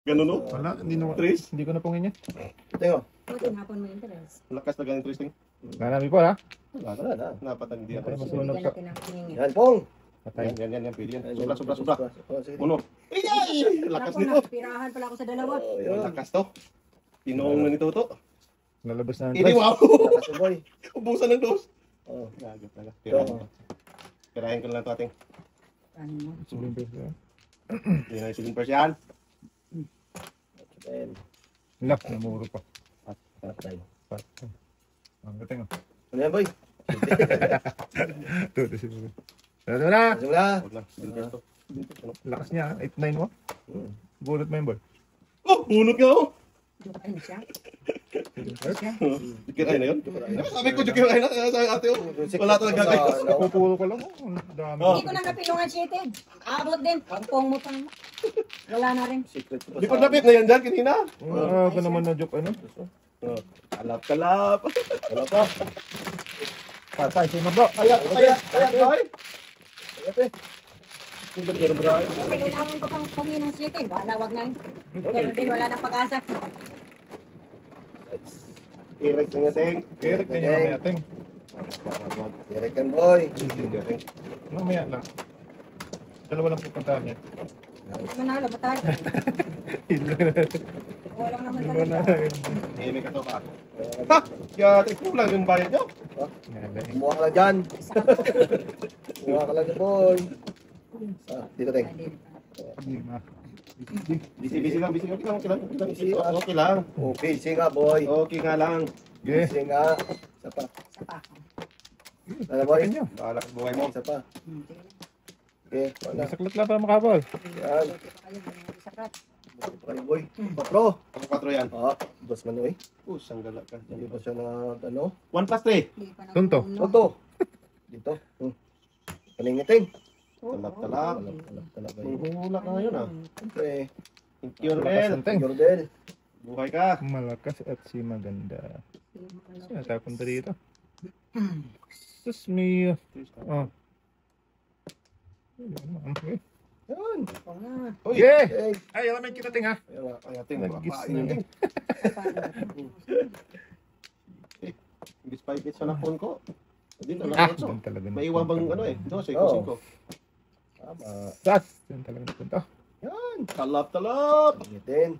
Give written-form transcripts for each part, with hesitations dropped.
Ganun o? Wala, Tris? hindi ko na pungin yan. Tingnan. Tinapon mo yung tres. Lakas na ganun, Tris. Marami po ha. Wala na. Napatang di Para ako. masunog Bigyan ka. natin ang tingin. Yan, Pong. Patay. Yan, pwede yan. Sobra. Oh, sige. Uno. Ay! Lakas Naku, nito. napirahan pala ako sa dalawa. Oh, yun. Lakas to. Tinoong na nito to. Nalabas na ang Ini, wow! Lakas ni Boy. Ubusan ng dos. Oh. Gagot talaga. Oo. Pirahin ko lang ito ating. Ano mo? Suling peso. Yun ay suling persyan. Then, Lak, namuro pa. patay. Patay. Ang gating oh. Ano yan, Boy? Ito siguro. Ano na? Simula. Huwag lang. Suling persyan to. Lakas niya, 8-9 mo. Bulot mo yung boy. Oh! Bunot nga oh! Ano siya? Jukiray na yun? Sabi ko jukiray na. Sabi ate oh. Wala talaga kayo. Pupuro ka lang. Ang dami. Oh. Hindi ko na napilungan siya ito. Abot din. Pagpong mo pa. Wala na rin. Secret ko. Di ko napit na yan dyan kanina. Ah, ka naman na joke ano. Kalap. Wala pa. Patay, sino ba? Kaya, boy. Kailangan ko pang pumingin ng siya ito. Wala, wag na yun. Pero din, wala nang pag-asa. Irek na nga, Teng. Eric na yung mamaya ting. Direct yan, Boy. Mamaya lang. Dalawa lang pupuntahan niya. Manalo ba tayo? Wala naman Iba na. talaga. May kato pa. Ha? Kaya kulang yung bayad nyo. Kumuha ka lang dyan. Kumuha ka lang dyan, Boy. Dito, Teng. Busy lang. Okay lang. Okay, singa, Boy. Okay nga lang. Okay. Singa. Isa pa. Isa pa. Ano, Boy? Niyo. Bahala ka buhay mo. Isa pa. Sige na. Okay, wala. Masaklat lang para makabal. Yan. Buti pa kayo, may sakrat. Okay, Boy. Patro. Ako 4 yan. Dos Manoy. Sang gala ka. Hindi pa siya na, ano? 1 plus 3. Hindi pa Tunto. napuno. Toto. Dito. Kalingiting. Talap. Talap. Hula ka ngayon ah. Siyempre. Thank you, Rebel. Teng. Jordel. Buhay ka. Malakas at si maganda. Saan tayo punta dito? Sus me. Oh. Okay. Yan. Oo nga. Uy. Yeah. Okay. Ay, alam kita ting ha. Kaya Teng. Nag-gis Papain na. Teng. Imbis pa ikit sa napon ko. Dito lang Ah, ako. doon talaga. May iwan bang ano eh. 12, Oo. 5. Tama. Sas. Doon talaga napunta. Yan. Talap. Kalingitin.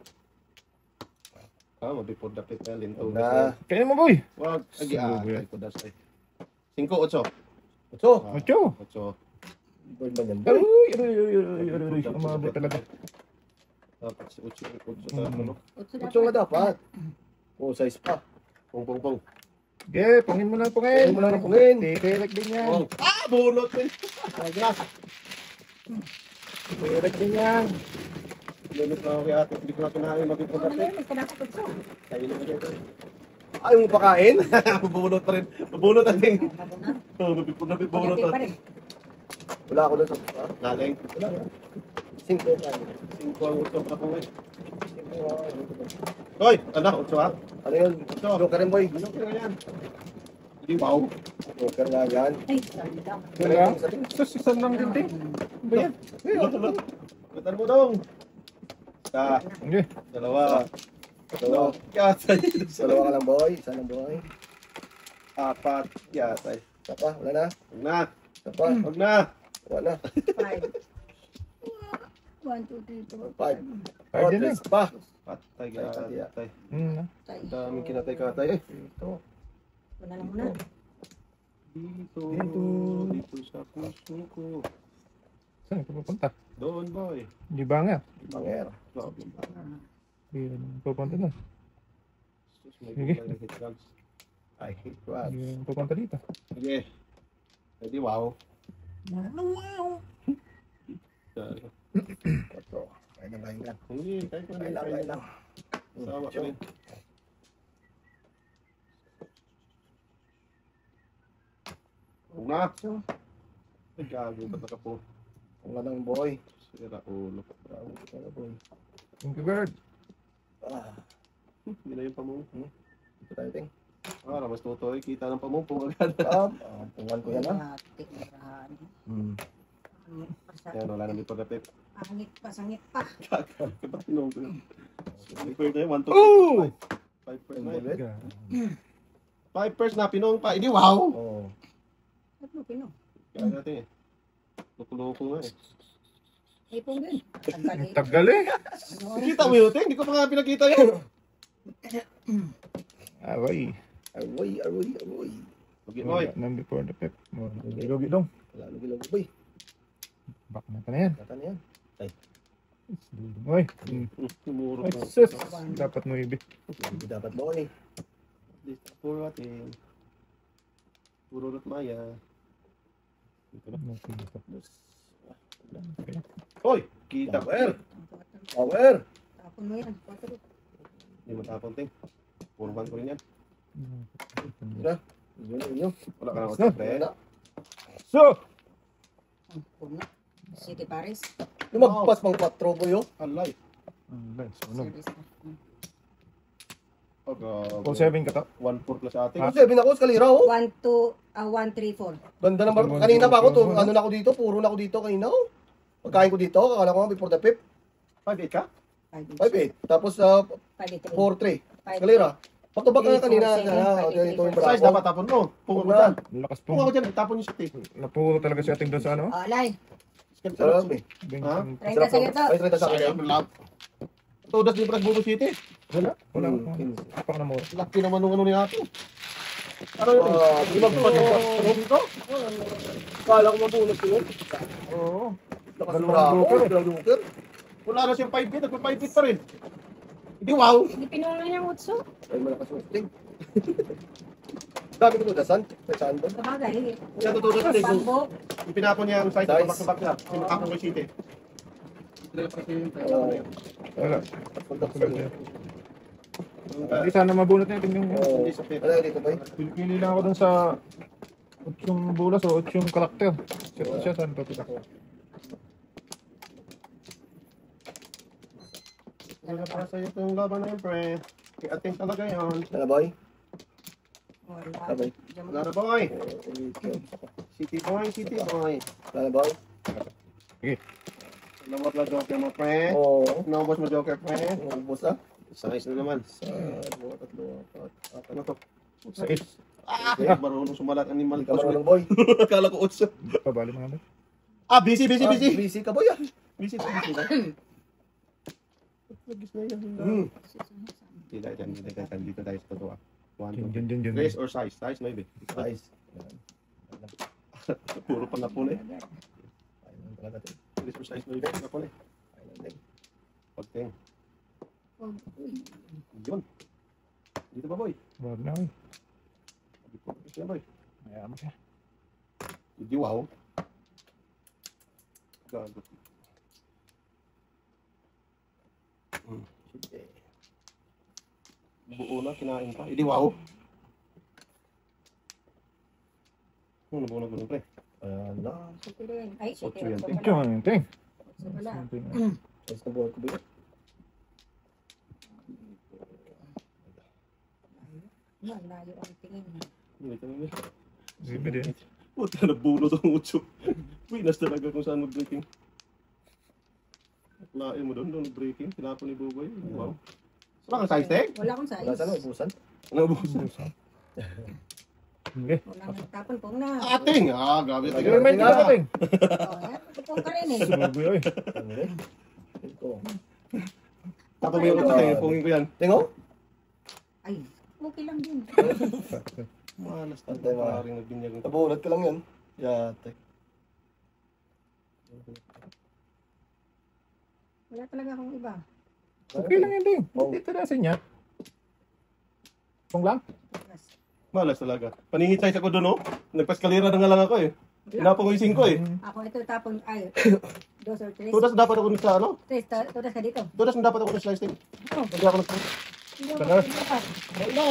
Mabipod dapit na linto. Na. Kaya mo boy. Wag. Agi Subo yan. ay ko dasay. 5, 8. Ocho. Ocho. 8. Boy ba yan? Uy. Umabot talaga. Dapat si 8 talaga. Ocho nga dapat. O, size pa. Pong. Okay, pungin mo na pungin. Pungin mo na ng pungin. Direct din yan. Bunot eh. Direct din yan. Bunot na ako kay ate. Hindi ko na kinain mabipod Oo, dapit. may pinapatutso. Ayaw mo pakain? Mabunot pa rin. Mabunot na ting. Mabunot. Mabipod dapit. Pagdating Mabunot pa na. rin. Wala ako doon sa... Galing. Wala nga. Cinco pa. 5 ang 8 ako eh. Hoy! Ano? 8 ha? Ano yun? Joker rin, boy. Ano kaya yan? Hindi wow. Joker nga yan. Ay, sorry daw. Wala. Sus, isang lang din ting. Ba yan? Tulog. Kutan mo dong. Isa. Okay. Dalawa. Dalawa. Yatay. Dalawa ka lang, boy. Isa lang, boy. 4. Yatay. Isa pa. Wala na. Huwag na. Isa pa. Huwag na. Wala na. 5. 1, 2, 3, 4, Five. 5. Five din eh. Tres pa. Patay ka. Yatay. Ang 6. daming kinatay-katay eh. Ito. Wala na muna. Dito. Dito. Dito sa puso ko. Saan ka pupunta? Doon boy. Di ba nga? Banger. Di pupunta na. May Sige. kulay na hit drugs. I hate crabs. Di pupunta dito. Sige. Pwede wow. Wow. Quatro. Kaya na kain ka. Hindi. Kahit pa Kain lang, kain lang. Sawa ka rin. Huwag na. Ay, gago ka na po. Ang lang, boy. Sira ulo. Bravo ka na, boy. Thank you, bird. Ah. Hindi na yung pamungpong. Ito tayo, ting. Mas tutoy. Kita ng pamungpong agad. Pungan ko yan, ha? Tingnan. Hmm. Angit pa sa... Yan, wala na may pagkapit. Angit pa, sangit pa. Kapag tinong ko yun. Pwede na yun, 1, 2, Oh! 5 first na yun. Ulit. 5 first na, pinong pa. Hindi, wow! Oo. Ano, pino? Kaya natin eh. Loko-loko nga eh. Ipong din. Tangkali. Tagal eh. Ano, Kita mo yun, Ting? Hindi ko pa nga pinakita yan. Away. Aroy. Okay, boy. Nang before the pep. Lugi dong. Wala, lugi-lugi, boy. Bak na ka na yan. Kata na yan. Oy. Tumuro Ay, ko. sus. Dapat mo ibig. Hindi dapat, boy. Dito puro atin. Puro rat maya. Dito na. Hoy! Kita ko eh! Power. Tapon mo yan. Patro. Hindi mo tapon, Ting. Puro ban ko rin yan. Yun. Wala ka na Stop. ako, pre. Wala. So! Puno. City Paris. Lumagpas pang 4, boy, oh. Alay. Sunog. Service na. All 7 ka to. 1-4 plus atin. Yung 7 ako, skalira, oh. 1, 2, 1, 3, 4. Ganda ng bar. Kanina pa ako, to, ano na ako dito, puro na ako dito kanina, oh. Pagkain ko dito, akala ko nga before the pip, 5-8 ka? 5-8. Tapos, 5, 4-3. Skalira. Patubag ka nga kanina. Ito yung Size bravo. dapat tapon mo. Punga ko dyan. Lakas Punga ko po. dyan. Tapon yung shit eh. Napuro talaga si ating doon sa ano? Alay. Sarap, eh. Ha? 30 sa gito. Ay, 30 sa akin. Sayang love. Todas di Bragbugo City. Wala. Wala. Hmm. Apa ka na mo. Laki naman nung ano ni Ato. Ano yun? Di ba Dito? Kala ko mabunod ko yun. Oo. Lakas Dalawang bravo. joker. Dalawang joker. Wala na siyang 5 feet. Nagpa 5 feet pa rin. Hindi wow. Hindi pinungan niya ng utso. Ay, malakas yung ting. Dami ko dasan. May saan doon? Kabagay. Siya tutulog sa tingko. Pagbo. Ipinapon niya ang size Size. ng back-to-back niya. Sinakapon ko yung City. Wala. Punta ko sa inyo. Hindi sana mabunot natin yung... Hindi sa fit. Ano yung dito ba? Pili lang ako dun sa 8 bulas o 8 karakter. Siya saan pa pita ko. Wala para sa'yo itong laban na yun, pre. Ating talaga yun. Ano boy? Wala. Sabay. Wala na boy. City boy. Ano boy? Namot na joker mo, pre. Oo. Namot mo joker, pre. Ubus ah. Size na naman. Sa 2, 3, 4, 5. Ano to? Sa 8. Ah, marunong sumalat animal. Hindi ka marunong boy. Akala ko utso. Pabali mo naman. Ah, busy. Busy ka boy ah. Busy. Lagis na yan. Dito tayo sa totoo. Dyan. Grace or size? Size maybe. Nice. Puro pa na pula eh. Ayun talaga to. Grace or size maybe. Na pula eh. Pagting. Yun. Dito ba boy? Wag na eh. Dito boy. Mayaman siya. Hindi wow. Gago. Buo na, kinain pa. Hindi wow. Ano buo na pre? Ayan na. City rin. Ay, City Utso yan, rin. Thank you, man. Thank. Utso pala. Size na buhay ko ba yun? Malayo ang tingin. Sige din. Puta, nabunot ang utso. Winas talaga kung saan mag-breaking. Lain mo doon breaking. Tinapon ni Buboy. Wow. Wala kang size tag? Wala akong Wala size. sana, ubusan. Nabusan. Sige. Wala nang tapon pong na. Ating! Ah, grabe. Sige, may tingnan natin. Pong ka rin eh. Subugoy, oy. Ano rin? Ito. Tapos may utso tayo. Pungin ko yan. Tingo? Ay, okay lang din. Malas na. Antay, mga- Paring nagbinyag. Nabunod ka lang yan. Yate. Wala talaga akong iba. Okay lang yan din. Oh. Dito nasin niya. Kung lang. Malas talaga. Paningit size ako doon, oh. Nagpaskalira na nga lang ako eh. Tinapon ko yung 5 eh. Ako ito tapon, ay, 2 or 3. Tudas na dapat ako sa ano? Tudas ka dito. Tudas na dapat ako sa slice team. Oh, Hindi ako nag- hindi ako Tagal. dapat. Wala.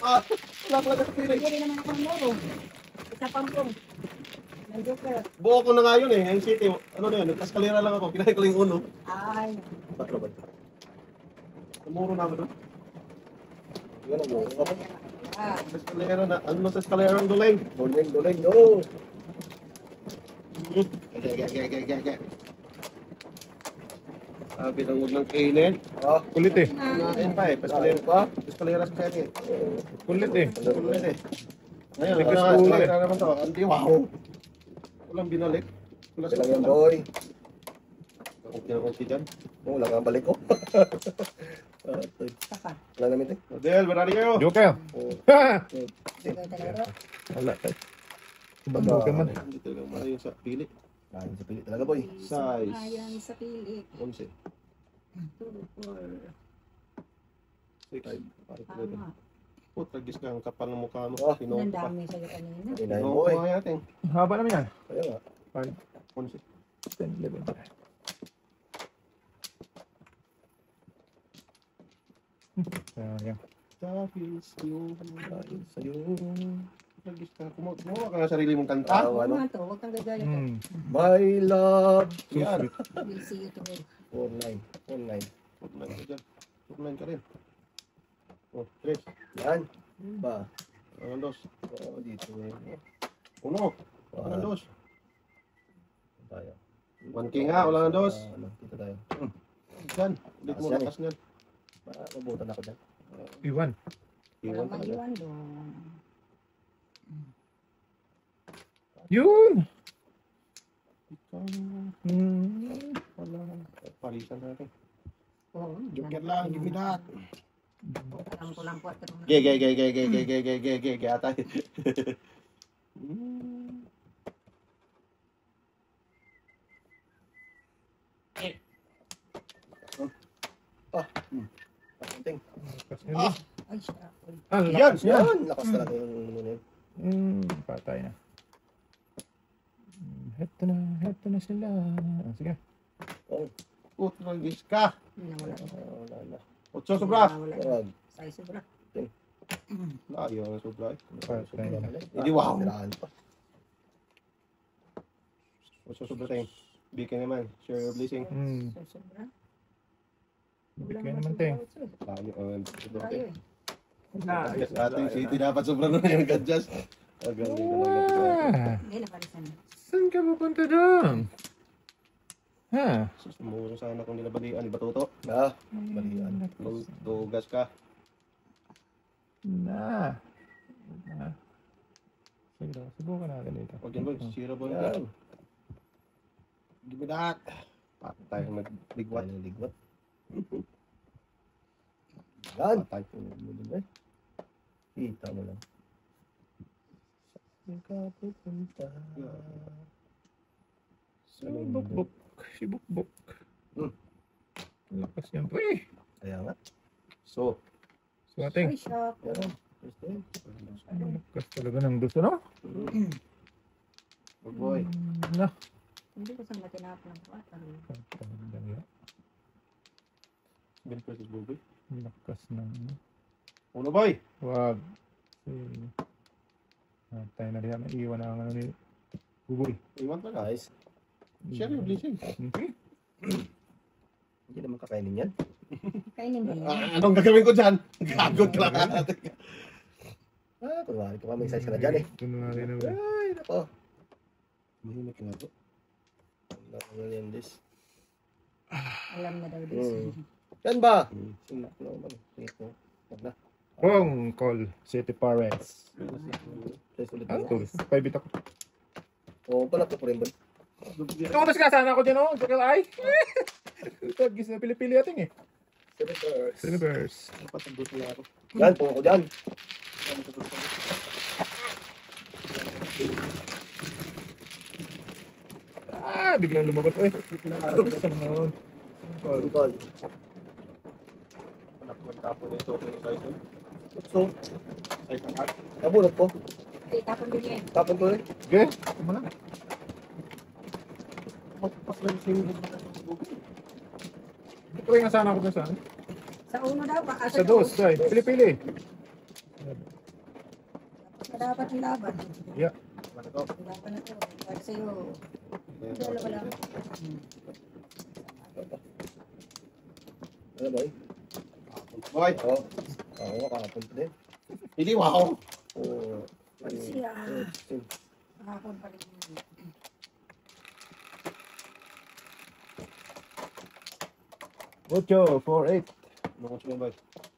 Ah, wala talaga sa piling. Hindi rin naman ako laro. Isa pampong. Ng joker. Buo ko na nga yun eh. Yung city, ano na yun, nagpaskalira lang ako. Kinahin ko lang yung uno. Ay, Patro ba? Tumuro na ako doon. Yan ang buhay. ah, Sa eskalera na, ano sa eskalera ang dulay? Duling, no. Sabi ng huwag ng kainin. Oh, Kulit eh. Ayun pa eh. ayun pa. Paskalera sa sete. Kulit eh. Kulit eh. Ngayon, Tigas ano ulo eh. na naman to? Hindi, wow. Walang binalik. Wala Ito sa lang yan, boy. Okay na konti dyan. Wala nga balik ko. Saka. Wala namin eh. Adel, marami kayo. Joker. Oh, Ha! Sigay talaga. Wala tayo. Ibang Joker man. Hindi talaga malayo sa pili. Lain sa pilit talaga, boy. Size. Ayan sa pili. 11. 2, 4. 6. Tama. Tragis ka ang kapal ng mukha mo. Oh, Ang Pinong pa. dami sa'yo kanina. Inayin, Pinong boy. pa natin. Haba naman yan. Kaya nga. 11. 10, 11. Sayang. Dahil sa'yo. Lain sa'yo. Tragis ka. Kumuha ka ng sarili mong kanta. Ah, Ano ano? nga to? Huwag kang gagaya to. My love. So Yan. sweet. We'll see you tomorrow. 49. 49. Putman ka dyan. Putman ka rin. Oh, Chris. Yan. Ba? Ang dos. Oh, dito eh. Uno. Ah, Ang dos. tayo. 1K nga. Wala ng dos. Ano, dito tayo. Dyan. Ulit mo. Taas yan Lakas niyan. Mabutan ako dyan. Iwan. Iwan Para talaga. maiwan doon. Yun! Ikaw. Wala. Palitan natin. Oo. Joker lang. Give me that. Alam ko lang po at Gay, gay, gay, gay, gay, gay, gay, gay, gay, gay, gay, atay. Pakunting. Lakas niya. Ah! Ay, siya. Ah, Yan! lakas niya. Yan! Lakas talaga yung ano yun. Patay na. Heto na sila. Ah, sige. Tragis ka. Nawala. Wala na. 8 sobra. Nawala. Wag. Say sobra. Ayaw na sobra. Patay na. Hindi, wow. Siraan pa. 8 sobra tayo. Bigyan naman. Share your blessing. Say sobra. Bigyan naman tayo. Tayo. Sobra Tayo tayo. eh. Ating city dapat sobra na yung gadjas. Agaling ka lang. Ah, Hindi, napalisan na. saan ka pupunta doon? Ha? Sumuro sana kung nilabalian. Batuto. Ah, balian. Tugas ka. Na. Sige, subukan natin dito. Huwag yan boy. Sira boy. Yan. Give me that. Patay. Magbigwat. Ano yung ligwat? Yan. Patay. Kita mo lang. Saan ka pupunta? Si Bukbuk. Si Bukbuk. Lakas yan. Uy! Kaya nga. So. Swating. Ay, siya. Yan. Gusto yun. Lakas talaga ng gusto, no? Good boy. Na. Hindi ko saan matinap ng kwartal. Bill versus Buboy. Lakas ng... Uno boy. Wag. Tayo na rin. Iwan na ang ano ni Buboy. Iwan ka na. Nice. Share your blessing. Okay. Hindi naman kakainin yan. Kainin din. Anong gagawin ko dyan? Gagod ka lang. Ah, kunwari ko may size ka na dyan eh. Kunwari na ba? Ay, nako. Mahimik nga to. Ano yan this? Alam na daw this. Yan ba? Sinak na naman. Sige po. Wag na. Phone call. City Parents. Size ulit Ah, na. tulis. Pabit ako. Oo, pala po rin ba? Ito ko sana ako dyan, oh. Joker ay. Ito, gis na pili-pili ating eh. Silvers. Dapat ang gusto na ako. Yan, po ako dyan. Ah, biglang lumagot. Uy. Saan naman? Call. Anak ko tapo na ito. Size So, ang heart. nabunot po. Okay, tapon din yan. Tapon ko rin. Okay. Tama lang. Magpas lang yung Ito rin nga sana ako dun saan. Sa uno daw, baka Sa dos. Ay, pili-pili. Dapat yung laban. Yeah. Laban na to. Para sa'yo. Dalawa lang. Ano ba eh? Boy. Oo. Oo, kakapon pa din. Hindi wow. Oo. Siya. Kahapon pa rin. 8, 4, 8. Ano ko sumabay?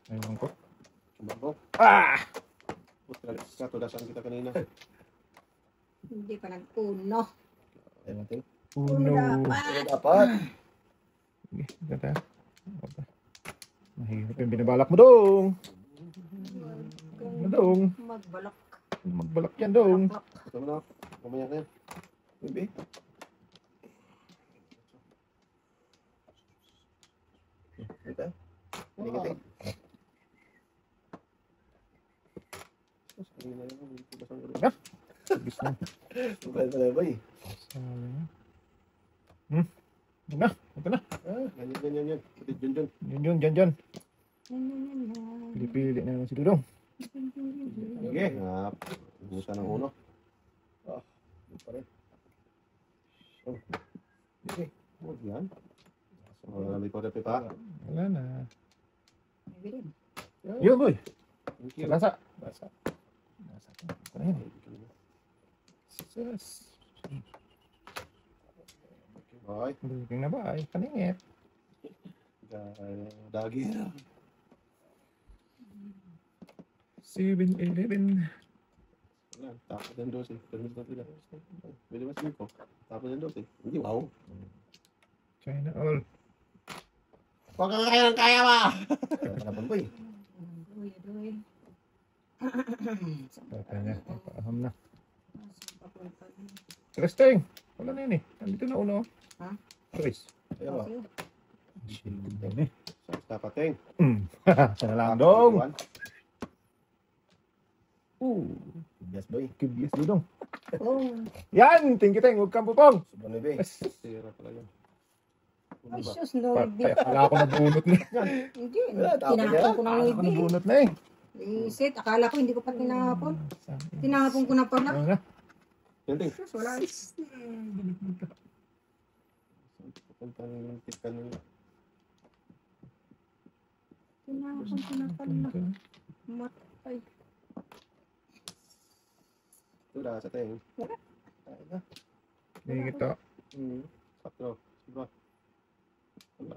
Ayun ko. Sumabok. Ah! Putra, katudasan kita kanina. Hindi pa nag-uno. Ayun natin. Uno. Ano dapat? Sige, ganda. Mahirap yung binabalak mo dong. Dong. Magbalak. Magbalak yan dong. Ito mo na. Mamaya na yan. Baby. Ito. Tingin. Kanina yun. Tudasan ko rin. Sabis na. Subay pala boy. Ito na. Ito na. Ganyan. Pati dyan. Yun, dyan. Pili-pili na naman si Dudong. Sige. Ngap. Busa ng uno. Hindi pa rin. Sige. Huwag yan. May korepe pa. Wala na. Maybe rin. Yun, boy. Thank you. Lasa. Ito na yun. Sus. Okay. Looking na ba? Ay, kaningit. Dagi. 7-11. Wala. Tapos ng 12. Permis na pila. Pwede mas 5. Tapos ng 12. Hindi, wow. China all. Huwag kang kaya ba? Panapon boy. Adoy. Pata niya. Paaham na. Saan papunta? Resting. Wala na yun eh. Nandito na uno. Ha? Chris. Ayun ba? Shit. Dapat ting. Sana lang dong. Yes boy. Kibiyas Dudong. Oh. Yan! Tingkiteng. Huwag kang pupong. Sobrang baby. Sira pala yun. Ano Ay, ba? sus, no. Ay, akala ko nabunot na. Hindi. Wala, tapon Tinapon yan. ko ng Akala ko wibi. nabunot na eh. Isit, akala ko hindi ko pa tinapon. Tinapon ko na pala. Ano na? Yan ting. Sus, wala. Punta ng tikan nila. Tinapon ko na pala. Matay. Ito sa ting. Ayun na. Tingit to. 4. Diba? Wala.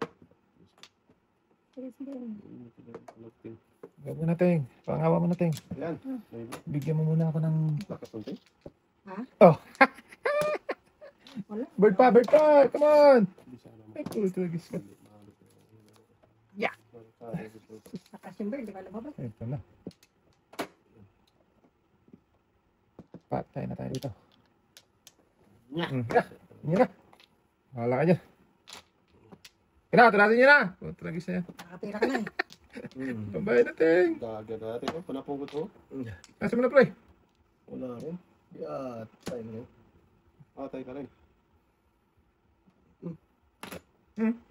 Ting. Gawin mo natin. Pangawa mo natin. Yan. Maybe. Bigyan mo muna ako ng... Lakas ng ting. Bird pa! Come on! Hindi siya naman. Ay, cool. Tulagis ka. Yeah. Nakasimber, di ba lumabas? Ito na. Patay na tayo dito. Nya. Yun na. Wala ka dyan. Tiratin nyo na. Tulagis na yan. Nakapira ka na eh. Pambayad natin. Dagat natin. Oh, panapong ko to. Nasa mo na, pre. Wala rin. Yeah, time rin. Atay ka rin.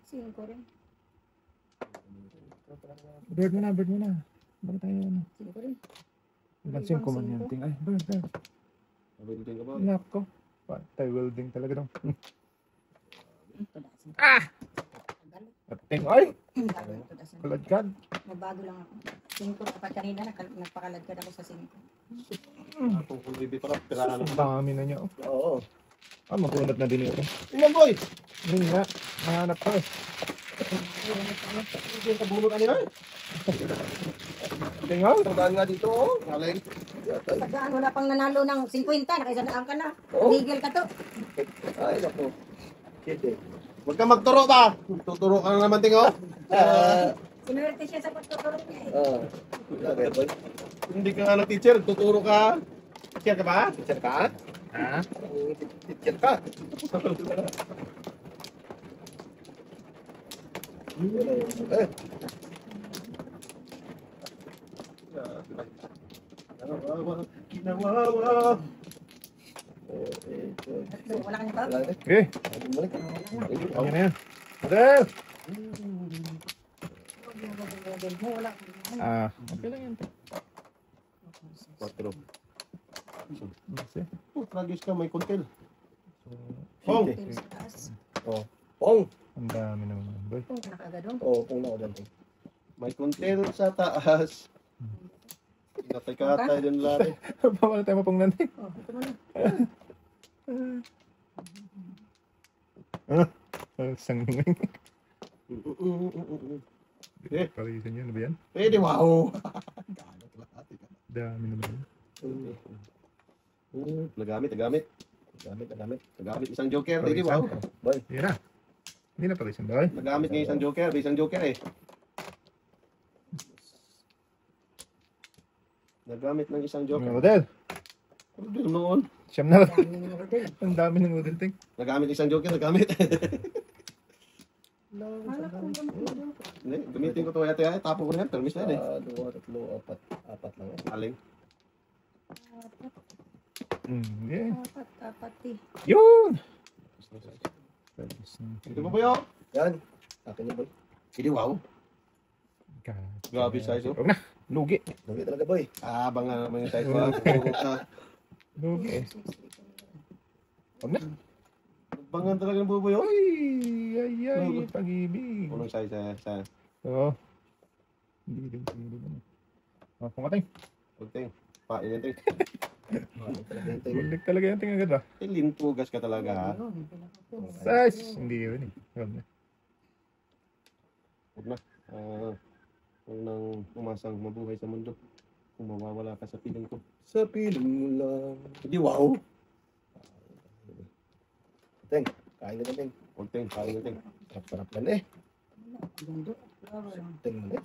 Singko rin. Bird mo na. Bakit tayo ano? Singko rin. Lansin ko man yung ting. Ay, bird. Sabi din ka ba? Lock ko. Patay welding talaga dong. Tudasin. Ah! Tagal. Ting, ay! Tudasin. Kalagkad. Nagbago lang ako. Singko dapat kanina, nagpakaladkad ako sa singko. Atong kung bibi pa ka. Pirahan Ang dami na niya. Oh. Oo. Ah, mapunod na din ito. Tingnan boy! Hindi nga. Mahanap ko eh. Hindi ka bulo kanina. Tingaw. Tandaan nga dito. Oh. Galing. Pagkaan, wala pang nanalo ng 50, nakaisandaan ka na. Oo. Legal ka to. Ay, naku. Kete. Huwag ka magturo ba? Tuturo ka na naman ting oh. Sinuwerte siya sa pagtuturo niya eh. Okay, boy. Hindi ka nga teacher, tuturo ka. Teacher ka ba? Teacher ka? Ha? Teacher ka? Eh. Kinawawa. Wala ka niya ba? Wala rin. Okay. Balik. Ano na yan? Adel! Wala. Ah, okay lang yan. 4. Kasi. Oh, tragis ka, may kuntil. Oh. Sa taas. Oh. Pong. Ang dami naman yan, boy. Oh, nakagadong. Oh, pong na ako dyan. May kuntil sa taas. Natay-katay din lari. Bawal tayo mapong nanay. Oh, ito mo na. Sangling. Eh. Parisan yun. Ano ba yan? Pwede, wow. Dami naman yun. Nagamit. Gamit. Isang joker. Pwede, Parisan. wow. Boy. Yan na. Hindi na parisan ba? Nagamit ng isang joker. Isang joker eh. Nagamit ng isang joker. Rodel. Ano noon? Siyam na. Dami ng hotel. Ang dami ng Rodel ting. Nagamit isang joker. Nagamit. Hala ko yung mga Hindi, gamitin ko to yata. Tapo ko na yan. Permis na yan eh. 2, 3, 4, 4 lang. Aling. Yeah. apat eh. Yun! Ito pa ba yun? Yan. Akin yun, boy. Hindi, wow. Grabe size oh. Huwag na. Lugi. Lugi talaga, boy. Bang nga naman yung size ko. Lugi. Huwag na. Bangan talaga ng buboy oh. Ay, pag-ibig. Unang size sa Oo. Hindi din. Pumating. pagting. Pain ting. Bulig talaga yung ting agad ah. Lintugas ka talaga ha. Size! Hindi yun eh. Huwag na. Huwag na. Huwag nang umasang mabuhay sa mundo. Kung mawawala ka sa piling ko. Sa piling mo lang. Hindi wow. Teng, kain ka na, Teng. Huwag ting. Pain ting. Sarap na eh. Bundok. Teng mo na eh.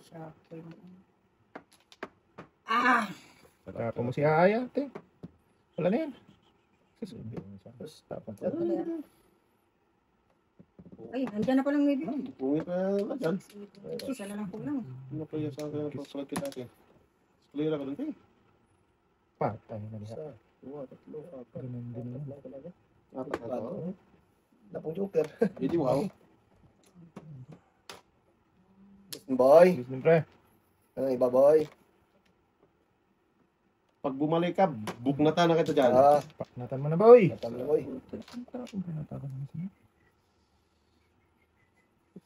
Tapos mo si Aya, ting. Wala na yan. Tapos. Ay, nandiyan na palang maybe. Pungit na dyan. Isa na lang kulang. Ano pa yung sa akin? Pagpalag kita natin. Clear ako dun ting. Patay na Isa, niya. 2, 3, 4. Ganun din Apat yun. lang talaga. Apat na to. Napong joker. Hindi wow. Boy. Please din pre. Ano iba, boy? Pag bumalik ka, buknatan na kita dyan. Paknatan mo na boy. Natam na, boy.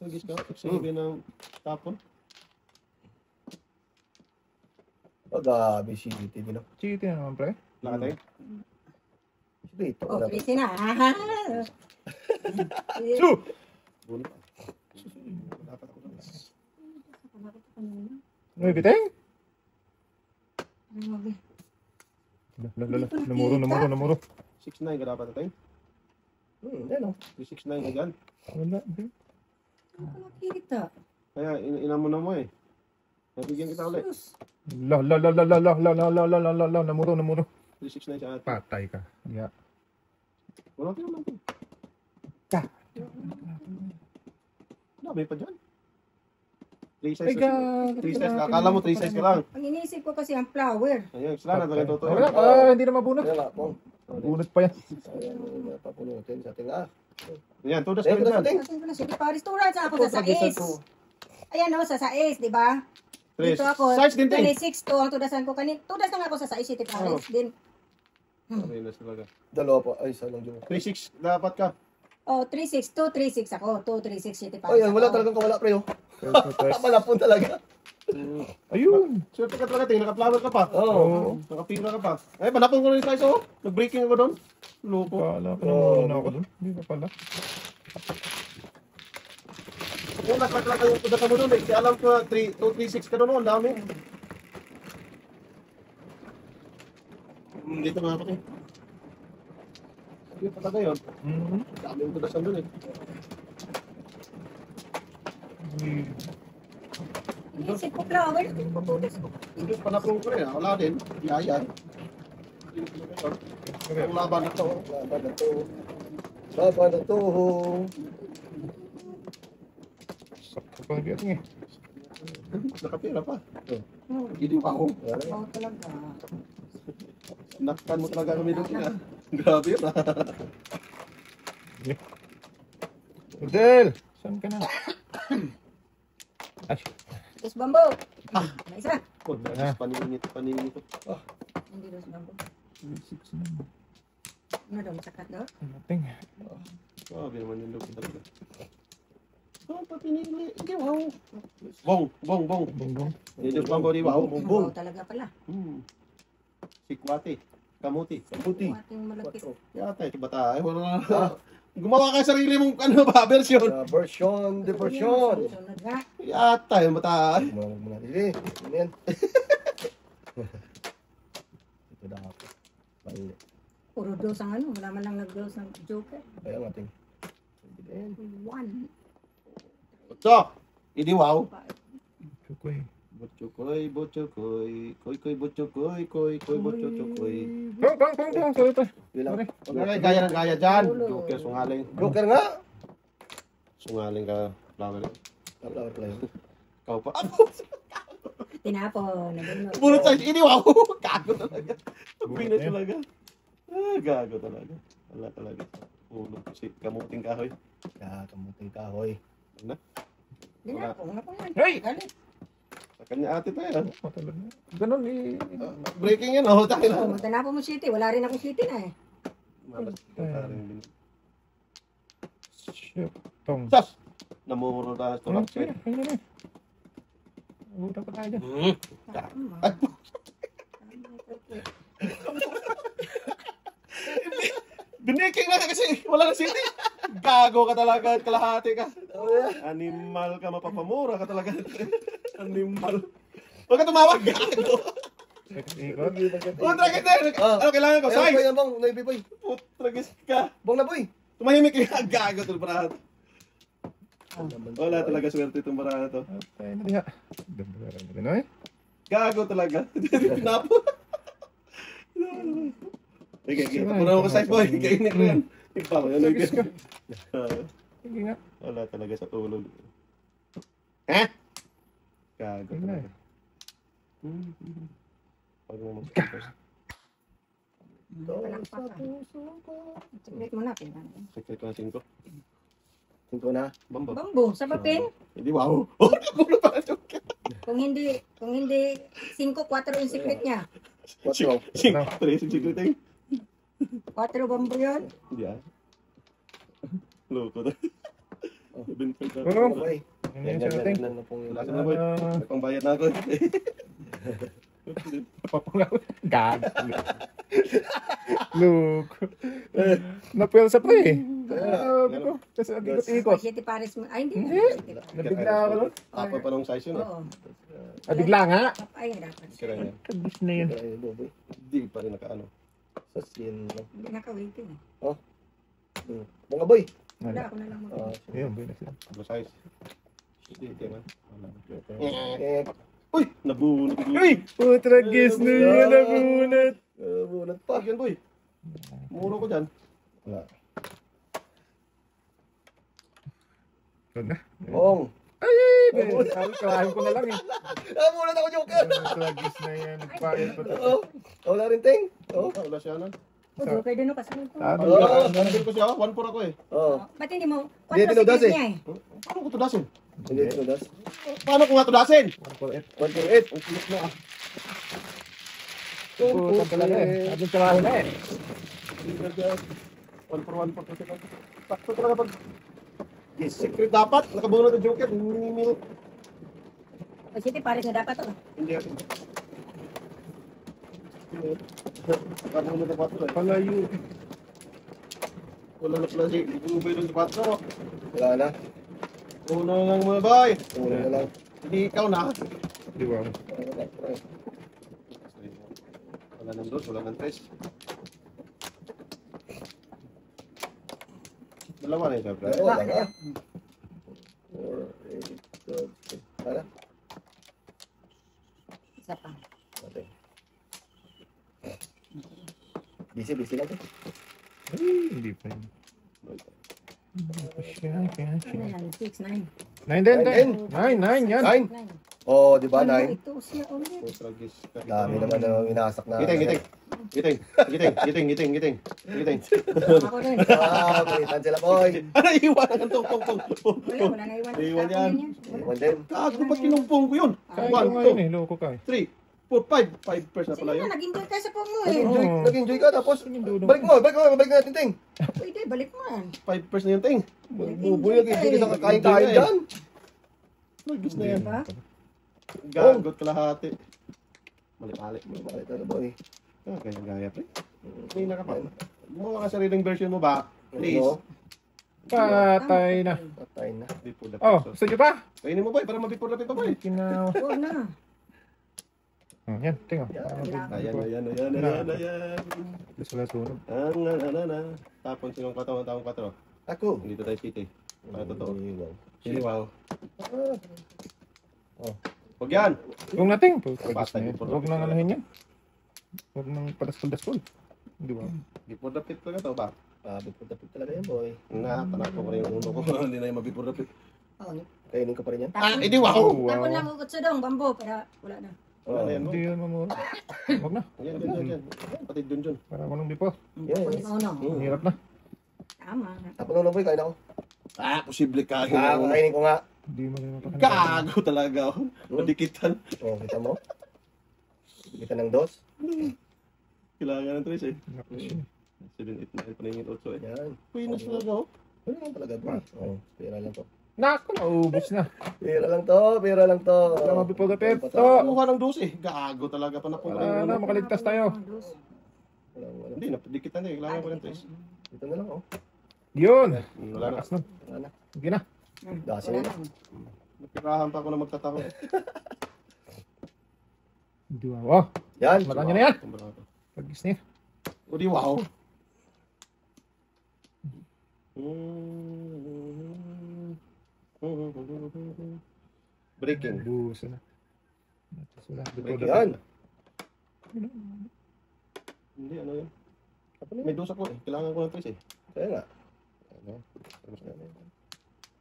Pagis ka, sabi ng tapon. Gabi si TV, no? Chiti na naman pre. Lakatay. Dito, Oh, wala. please na. Su! Bulo pa. Dapat ako lang. Uy, biteng. Namuro. 6'9" ka dapat natin. Yan, oh. 6'9" ka dyan. Wala. Nakita. Kaya inamuna mo eh. Nabigyan kita ulit. Namuro. 369 sa atin. Patay ka. Yeah. Wala tayo lang. Dami pa dyan. 3 size. Ay, 3 size. Akala mo 3 size ka lang. Ang inisip ko kasi ang flower. Ayun, sila na talaga totoo. Wala. Hindi na mabunot. Yan, Pong. Bunot pa yan. Ayan, papunutin sa ating Yan, tudas ka Ayan, rin dyan. Teng. Asan ko na sige Paris Turan sa ako sa sais. Ayan o, sa sais, di ba? 3. Dito ako, Size din tayo. 26 to ang tudasan ko kanin. Tudas lang ako sa sais, City Paris din. Ayun na talaga. Dalawa po. Ay, isa lang joker. 3.6 dapat ka. Oh, 36 to 36 ako. 236 City Paris. Ay, wala ako. talagang kawala, pre, oh. Malapon talaga. Ayun. Swerte ka talaga, tingin naka-flower ka pa. Oo. Nakapira ka pa. Ay, panapon ko rin tayo so. Nag-breaking ako doon. Loko. Kala ko naman na ako dun. Hindi pa pala. Kung nakakala ka yung tudas mo doon, eh. Alam ko 236 ka doon, ang dami. Dito nga ako eh. Yun talaga yun. Dami yung tudasan doon eh. Inisip ko flower. Yung panapon ko rin, wala din. Yaya. Ang laban na to. Laban na to. Laban na to. Sakto pa natin eh. Nakapira pa. Hindi pa ako. Oh, talaga. Naktan mo talaga kami doon ka. Grabe yun ah. Rodel! Saan ka na? Ay, Dos bambo. May isa. Paninit. Hindi dos bambo. 6 na. Ano daw, masakat daw? Nating. Grabe naman yung look talaga. Papinili. Hindi, wow. Bong. Bongbong. Hindi yung bangko di wow. Wow, talaga pala. Sikwate. Kamuti. Puti. Ating malapit. Yata ito bata. Ay, wala na. Gumawa ka ng sarili mong ano ba, version. Version, the version. Sunod nga. Yata, yung mata. Muna. Sige, ano yan? Ito dapat. Mali. Puro dos ang ano. Wala man lang nag-dos ng Joker. Kaya nga, ting. Ayan. 1. So, hindi wow. Chukoy. Butchukoy, butchukoy. Koy, butchukoy, koy, butchukoy. Pang. Sorry pa. Yun lang. Huwag ka gaya ng gaya dyan. Joker, sungaling. Joker nga. Sungaling ka, flower. Flower player. Ikaw pa. Tinapon. Nagulog. Puro tayo, hindi wow. Gago talaga. Pina talaga. Gago talaga. Wala talaga. Ulo kasi kamuting kahoy. Kamuting kahoy. Ano? Tinapon. Hey! Galit. Sa kanya ate pa yan. Matalag na. Ganun eh. Breaking yan, oh. Tayo Oh, na. tinapon mo city. Wala rin akong city na eh. Malas ka rin din. Shit. Tong. Sas! Namumuro tayo sa tulak. Sige, kanya na. Utak pa tayo dyan. Tama. Ay, Biniking lang kasi wala na city. Gago ka talaga, kalahati ka. Animal ka, mapapamura ka talaga. Animal. Huwag ka tumawag, gago. Ikot. Oh, tragis na. Ano kailangan ko? Ayun, Size! boy, bang, naibi, boy. Tragis ka. Bang na, boy. Tumahimik ka, gago itong barahan. Wala talaga swerte itong barahan to. Tayo na diha. Gano'n eh. Gago talaga. Pinapo. Okay, kita po na ako size boy. Kainin ko yan. Ikaw, yan ang Tragis ka. Sige nga. wala talaga sa tulog. Ha? Gago Sige na talaga. eh. Pag naman. Palakpakan. Secret mo na. Pinan. Secret ko na 5. Cinco na. Bamba. Bambo. Sa papel. Hindi wow. Oh, nabulo pa ito. Kung hindi 5, 4 yung secret niya. Quatro. 5, 3, secret eh. 4 bambo yun. Hindi ah. Loko na. Binfeld na. Oo. Okay. Ano yung sating? Yan na pong Wala ka na boy. May pangbayad na ako. Papangaw. Gag. Look. Napwelsa pa eh. Sabi ko. Kasi ikot-ikot. City Paris mo. Ay, hindi. Nabigla ako nun. Apa pa nung size yun eh. Oo. Bigla nga. Ay, dapat. Sira niya. Kabis na yun. Ay, boy. Hindi pa rin nakaano. Sa skin. Hindi naka-waiting eh. Mga boy. Wala ako na lang mo. Ayun, boy na sila. Ano size? Hindi, hindi man. Wala. Eh, Uy! Nabunot. Uy! Putragis na yun, nabunot. bunot pa. Pag yan boy. Muro ko dyan. Wala. Ito na. Bong. Ay! Kalahin ko na lang eh. Bunot ako, Joker. Putragis na yan. Nagpakit pa ito. Oo. Wala rin, ting. Oo. Wala siya na. Oh, pwede no kasi ito. Ano Oo. ba? Nandun ko siya. 1-4 ako eh. Oo. Ba't hindi mo? Hindi, 4 tinudas secret eh. niya eh. Paano ko tudasin? Hindi ito das. Paano ko nga tudasin? 148. 148. Ang kulit na ah. Puta talaga eh. Sabi trabaho na eh. 1-4 kasi. Sakto talaga pag... Yes, secret dapat. Nakabunot ang Joker. Minimil. O City Paris na dapat to. Hindi ako. Nakabunot ang 4 eh. Palayo. Wala na pala si Bubay ng 4. Wala na. Una lang mga boy. Wala na lang. Hindi ikaw na. Di ba? Wala ng 2, wala ng 3. Dalawa na yung syempre. Wala na. 4, 8, 12. Wala. Isa pa. Okay. Busy lang. Ay, hindi pa yun. Hindi pa siya. Kaya Ano siya. yan? 6, 9. 9 din, 9 yan. 9. Oh, di ba, 9? Ito siya ulit. Tragis. Dami naman na inasak na. Giting. Ako rin. Ah, palitan sila, boy. Ano iwan ang tungpong? Wala na iwan. Iwan yan. Iwan din. Kago ba't kinumpong ko yun? Kaya ko ngayon eh, loko ka eh. 3, 4, 5. 5 pairs na Sige pala na, yun. nag-enjoy ka sa phone mo eh. Nag-enjoy ka, tapos Dudong. balik natin, ting. Pwede, balik mo yan. 5 pairs na yun, ting. Bubuy nag-enjoy sa kakain-kain dyan. Tragis na yan. Diba? Gagot kalahati. Mali-mali. Balik na, boy. Gaya, pre. May nakapal. Gumawa ka sariling version mo ba? Please. Oo. Patay na. Patay na. Before the Oh, pit. gusto nyo pa? Kainin mo boy, para ma-before the pit pa boy. Kinaw. Huwag na. Yan, tingnan. Ayan. Gusto wala sunog. Tapon sinong katawang taong 4. Ako. Dito tayo titi. Para totoo. Wow. Siniwaw. Oh. Huwag yan. Huwag natin. Patay, Huwag nang anahin yan. Huwag nang padaskol-daskol. Di ba? Before the pit talaga to ba? Before the pit talaga yan, boy. Nga, tanak ko pa rin yung uno ko. Hindi na yung ma-before the pit. Kainin ko pa rin yan. Hindi wow! Tapon lang ugot sa dong, bambo, pero wala na. Wala na yan mo. Hindi yan mamura. Huwag na. Yan. Pati dun. Para walang bipo. Yes. Kunin mo, no? Ang hirap na. Tama. Tapos na boy, kain ako. Posible ka. Kainin ko nga. Hindi mo rin mapakain. Gago talaga. Madikitan. Oh, kita mo? Kita ng dos. Kailangan ng trace eh. Naklas yun. 7, 8, 9, paningin 8 eh. Yan. Pinas talaga oh. Ano lang talaga boy? Oh, pera lang to. Naku, naubos na. Pera lang to, pera lang to. Wala mabipo ka, Pep. Kuha ng 12. Gago talaga pa na po. Wala na, makaligtas tayo. Wala. Hindi, napadikitan eh. Kailangan ko ng trace. Ito na lang, oh. Yun. Wala na. Lakas nun. Wala na. Hindi na. Dasi Wala na. na. Napirahan pa ako na magtatako. Hindi ba? Oh, Yan. mata nyo na yan. Pag-sniff. O di wow. Breaking. Busa na. Wala. Breaking. Yan. Hindi, ano yun? May dos ako eh. Kailangan ko ng trace eh. Kaya nga.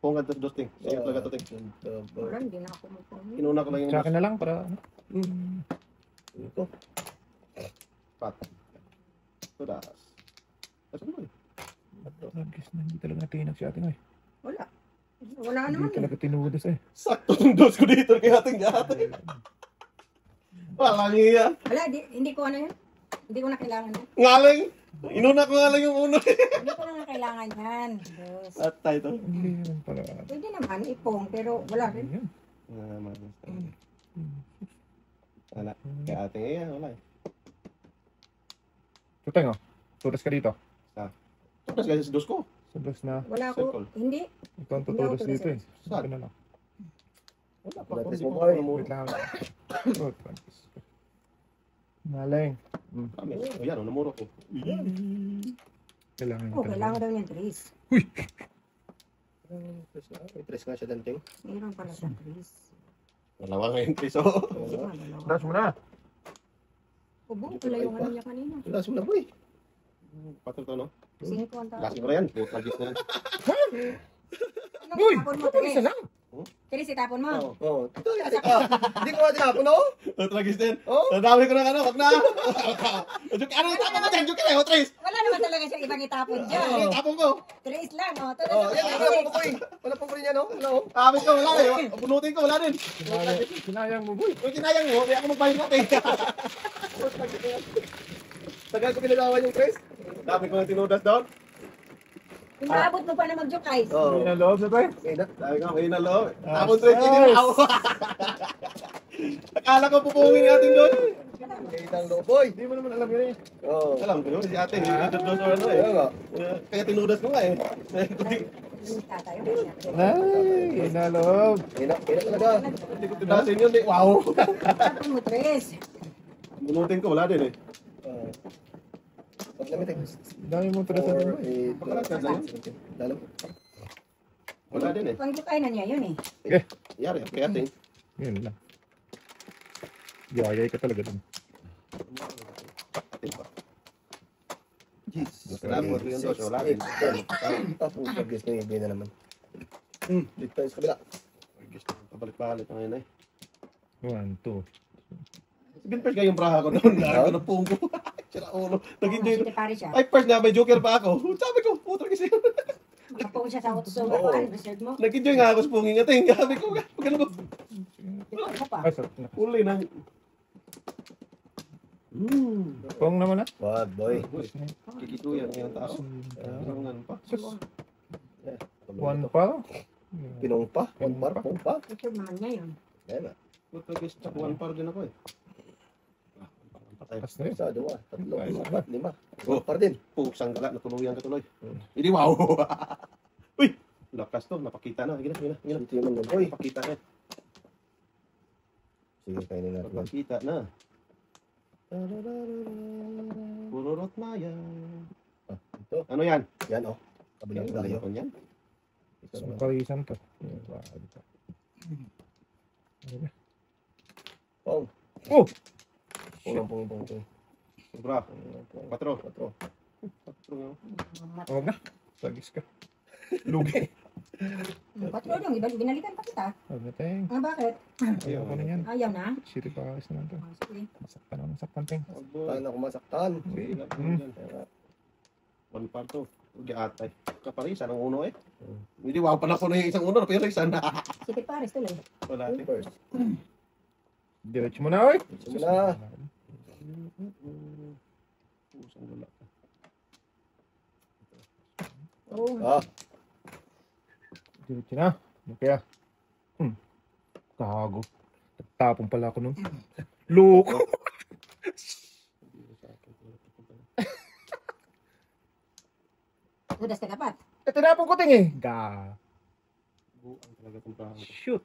Pungad tas dos ting. Sige talaga to ting. Wala, hindi na ako magpunin. Inuna ko lang yung Sa akin na lang para ano. Ito. pat. Tudas. Kasi ano eh? Nag-guess na hindi talaga natinag si ating ay. Wala. Wala Hindi naman eh. talaga tinudas eh. Sakto ng dos ko dito kay ating gata. Walang iya. Wala, hindi ko ano yan. Hindi ko na kailangan yan. Ngaling. Inuna ko nga lang yung uno. Hindi ko na kailangan yan. Dos. Atay to. Hindi naman pala. Pwede naman, ipong, pero wala rin. Ayan. Wala. Kay ating iya. Wala eh. Tuteng oh. Tudas ka dito. Tudas kasi sa dos ko. Tudas na. Wala Circle. ako. Hindi. Ikaw ang tutudas Hindi ako dito eh. tudas. Sabi na lang. Wala pa Wala, ako. tres Hindi mo, pa boy. ako Wait lang. Oh, practice. Maling. Promise. O yan, namuro ko. Kailangan Oh, kailangan daw niya Tris. May tres nga siya danting. Mayroon pala sa Tris. Dalawa ngayon, Chris. Oh. Sige nga, dalawa. Tudas mo na. Ubo, pala yung ano niya kanina. Tulas mo na boy. Patol to, no? 5 ang tao. Last ko na yan. Puta, gis na yan. Anong Uy! itapon mo, Isa Tris? lang. Tris, itapon mo. Oh, ito yari ka. Hindi ko nga tinapon, oh. Puta, gis na yan. Oh. Nadami ko na ano. Wag na. Joke, ano yung tapon mo dyan? Joke na yun, Tris. Wala naman talaga siyang ibang itapon dyan. Ano yung tapon ko? Tris lang, oh. Oh, yan, wala pang kukoy. Wala pang kukoy yan, oh. Wala, oh. Tapos ko, wala eh. Punutin ko, wala din. Sinayang mo boy. Kung kinayang mo, kaya ako magbayad natin. Tagal ko pinagawan yung tres. Dami ko na tinudas doon. Inaabot mo pa na mag-joke, guys. Oh. Hindi na loob na tayo. Okay na. Dami ko, may nalo. Tapon, Tris, hindi na ako. Akala ko pupungin natin doon. Kita ang loob, boy. Hindi mo naman alam yun eh. Oh. Alam ko yun, si ate, hindi dos or ano Kaya eh. nga. Kaya tinudas ko nga eh. Tatayo. Ay, inaloob. Kina talaga. Hindi ko tinudasin yun eh. Wow. Itapon mo, Tris. Bunutin ko, wala din eh. Oh. Pag lamitin. Dami mo tudas na boy. 4, 8, 9, lalo. Wala din eh. Pang-joke na niya yun eh. Yari, kaya ate. Yun lang. Yayay ka talaga dun. Ate pa. Jeez. Dapat ko yung dos, wala din. Tapos pag-guess na ibigay na naman. Dito tayo sa kabila. Pabalik-balik na ngayon eh. 1, 2. Binpers ka yung braha ko doon. Lagi ko na punggo. Sira ulo. Nag-enjoy. Sige, pare siya. Ay, first na may joker pa ako. Sabi ko, puto kasi. Nakapong siya sa utso. Oo. Reserve mo. Nag-enjoy nga ako sa punging ating. Sabi ko, pag ano ko, Ano pa? Ay, sarap na. uli na. Pong naman ah. Wag, boy. Kikituyan ngayong tao. Ano pa? Sus, Yeah. 1 pa. Pinong pa. Pong pa. Ito naman niya yun. Ayan na. Puto kasi one par din ako eh. Patay. Tapos na yun. Isa, dua, tatlo, Ay, apat, lima. Oh. Par din. Pusang gala, natuluyan ka tuloy. Hindi wow. Uy! Lakas to, napakita na. Gina, gina, gina. Ito naman boy. Napakita na. Sige, kainin natin. Napakita na. Pururot maya. Ah, ito. Ano yan? Yan oh. Kabilang tayo. Ano yan? Ito naman. Parisan to. Pong. Oh! Pong. Sobra. Patro. Patro. Patro. Huwag na. Sagis ka. Lugi. Patro yung binalikan pa kita. Huwag na, Teng. Ah, bakit? Ayaw ko na yan. Ayaw na? City Paris na lang to. Ah, sige. Masaktan na, masaktan, Teng. Tayo na kumasaktan. One part to. Ugi atay. Kaparisan ang uno eh. Hindi wow pa na ko na yung isang uno. Pero isang na. City Paris tuloy. Wala. First. Diretso mo na, oy. Sige na. Pusang wala. Oo. Ah. Diretso na. Kaya. Kago. Tapong pala ako nun. Loko. Udas ka dapat. Tinapong ko, Teng eh. Ga. Buang talaga itong bahay. Shoot.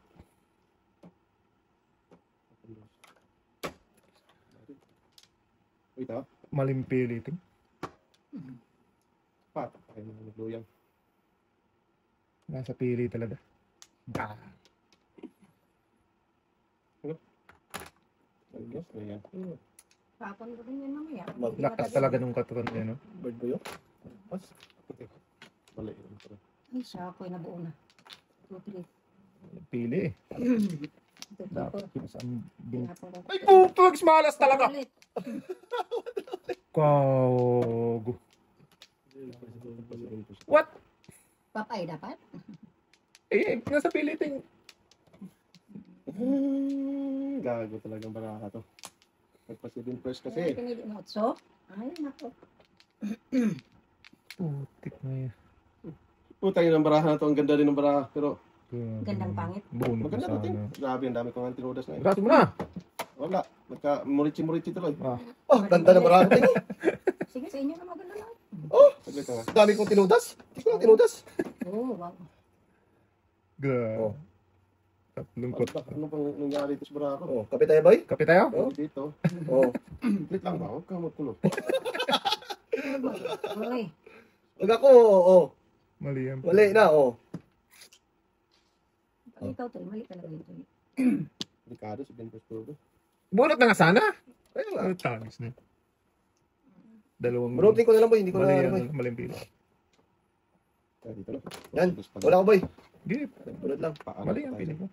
Wait ah. Malimpili, Teng. Pat. Kaya na nagluyang. Nasa pili talaga. Ga. Ayos na yan. Kapon ko din yan mamaya. Lakas talaga nung katawan niya, no? Bird boy oh. Pas. Mali. Ay, siya ako'y nabuo na. 2, 3. Pili eh. 2, 3, 4. Dapat saan bin... Tinapon ko. Ay, pupugs! Malas talaga! Ulit. Kago. What? Papay dapat? Eh, nasa pili, Teng. Gago talagang baraha to. Nagpa-7 first Kasi. kasi. Pinili mo 8. Ay, nako. Putik na yan. Puta yun ang baraha na to. Ang ganda rin ng baraha. Pero Gandang pangit. Buno ko maganda natin. sana. Grabe, ang dami kong antirodas na yun. Grabe mo na! Wala. Nagka-murichi-murichi tuloy. Ah, Oh, ganda na marami. Sige, sa inyo na maganda lang. Oh, Saglit ka nga. dami kong tinudas. Hindi ko na tinudas. Oo, wow. grabe. Oh. Tatlong kot. Ano pang nangyari dito sa baraha ko? Oh, kape tayo boy. Kape tayo? Oh. Dito. Oh. Split lang ba? Huwag kang magkulot. Uy, Wag ako. Oh. Mali yan. Wali na oh. ikaw to, mali talaga ito. Delikado si Ben Pestudo. Bunot na nga sana. Kaya nga. Ano tangis na yun? Dalawang... Marutin ko na lang boy. Hindi ko Mali na yan. boy. Maling pili. Kaya dito lang. Yan. Wala ko boy. Gip. Bulot lang. Paano Mali pa yan tayo? pili ko.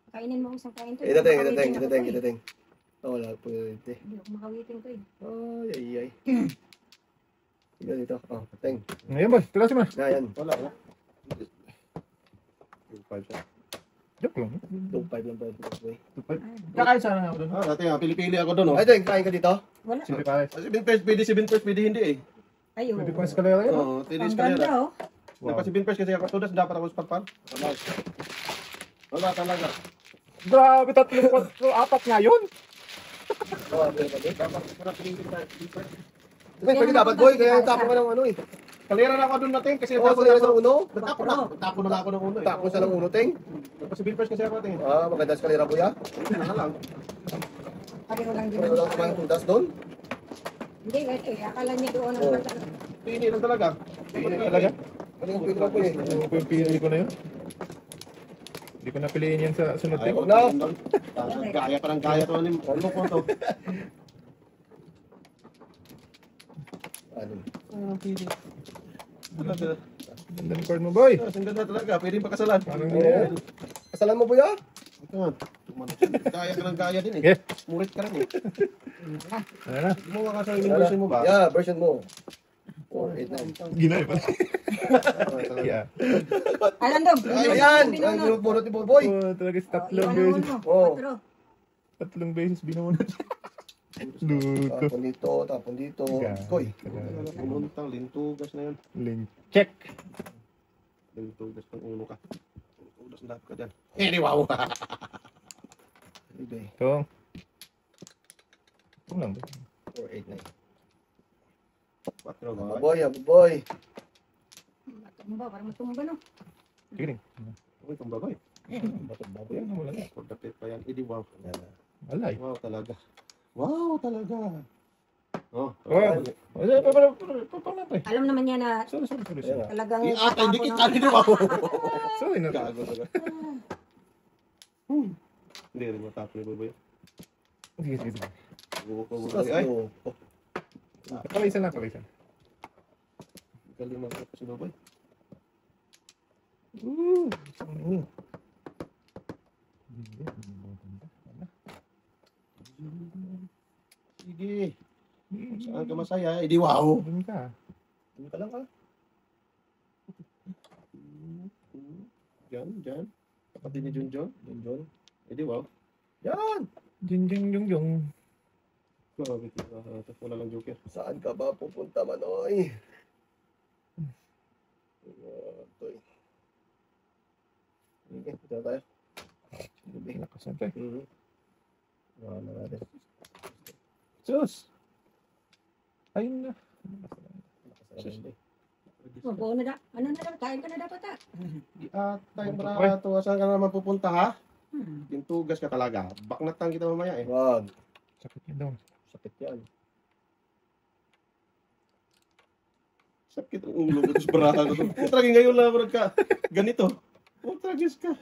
Kainin mo isang kain to. Itateng. Oh, wala po ito. Hindi ako makawiting to eh. Ay. Sige dito. Oh, teng. Ngayon boy, tulasin mo na. Na yan. Wala. 5 siya. Joke lang. 2.5 lang boy. Kakain sana nga ako doon. Dati nga, pili-pili ako doon. Ay, teng. Kain ka dito. Wala. Siyempre pares. Si Ben first, pwede hindi eh. Ay, oo. Pwede pa eskalera yun. Oo, tinis Ang ka ganda nila. oh. Wow. Si Ben first kasi ako tudas, dapat ako spatpan. Wala talaga. Grabe, tatlong kwatro, apat nga yun. Oh, pwede. Dapat ko na tingin kita. Pwede dapat boy. Kaya tapo ka ng ano eh. Kalera na ako doon natin kasi Oh, kaya sa uno. Tapo na ako ng uno eh. Tapo sa ng uno, teng. Si Ben first kasi ako tingin. Ah, maganda sa kalera kuya. Ano na lang. Pareho lang din. Wala lang kumang tudas doon. Hindi, ito eh. Akala niya doon ang Oo. bata. Pili lang talaga. Pili talaga. Ano yung pwede lang po eh. Ano ko yung pili ko na yun? Hindi ko napiliin yan sa sunod Ayaw ko. na. Gaya pa ng gaya to. Ano ko to? Ano? Pili. Talaga. Ganda ng card mo, boy. Ang ganda talaga. Pwede pakasalan. Parang Oo. hindi yan. Kasalan mo kuya? Gaya ka ng gaya din eh. Okay. Murit ka lang eh. Ano na? Gumawa ka sa version mo ba? Yeah, version mo. 489. Ginay pa. Yeah. Alam dong. Ayan! Ang bunot ni Boy. Oh, talaga tatlong beses. Oo. Tatlong beses binunod. Luto. Tapon dito. Koy. Pumuntang lintugas na yun. Link. Check. Lintugas ng ulo ka. Lintugas na dapat ka dyan. Wow! Ibay. Ito. Ito lang. 489. 4 boy. Haboy, haboy. Matumba, parang matumba, no? Sige rin. Uy, itong baboy. Baboy. Ayan, wala na. For the pit pa yan. Hindi wow. Alay. Wow talaga. Wow talaga. Oh. Oh. Paano natin? Alam naman niya na Sorry. talagang... Ata, hindi tapon kita ng- rin wow. Sorry na. Gago talaga. Hindi rin matapos yung baboy. Sige. Ay, Kalisan lang. galing mga kapos yung baboy. Sige. Saan ka masaya? Hindi wow. Doon ka. Ano ka lang ka? Diyan. Kapatid ni Junjun. Junjun. Hindi wow. Yan! Yung. Grabe. Wala lang joker. Saan ka ba pupunta, Manoy? Ito'y. Sige, ito na tayo. Lakas na tayo. Wala na natin. Sus! Ayun na. Mabuo na ano na dapat? Kain ka na dapat, ah. Tayo barato. Saan ka naman pupunta ha? Hmm. Pintugas ka talaga. Baknatan kita mamaya eh. Wag. Sakit yun daw. Sakit yan. Sakit ang ulo ko. Tapos barato ko. Putragin ngayon lang ako nagka. Ganito. Putragis ka.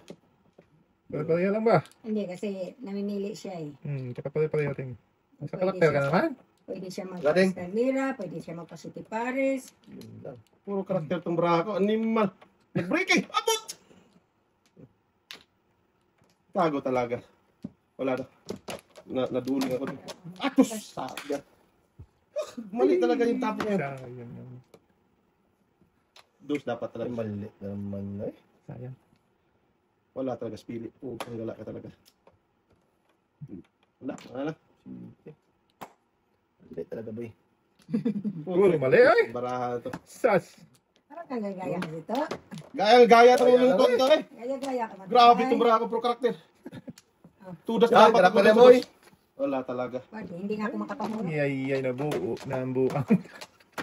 Pare-pareha lang ba? Hindi, kasi namimili siya eh. Tsaka pare-pareha natin. Sa karakter ka naman? Pwede siya Galing. magpa-Escalera, pwede siya magpa-City Paris. Yun lang. Puro karakter tong brako. Animal. Nag-breaking. Abot! Tago talaga. Wala na. Naduling ako. Atos! Sabi. Mali talaga yung tapo niya. Sayang. Dos dapat Ay, talaga. mali naman eh. Sayang. Wala talaga spirit. Ang gala ka talaga. Wala. Sige. Mali talaga, boy. Puro mali ay. Baraha to. Sas! Parang kang gaya ka dito. Gaya itong lungkot to eh. Gaya ka. Grabe itong brako pro karakter. Tudas Yan, dapat. karakter na, boy. Wala talaga. Pwede, hindi nga ako makapamura. Ay, nabuo. Nabuo ang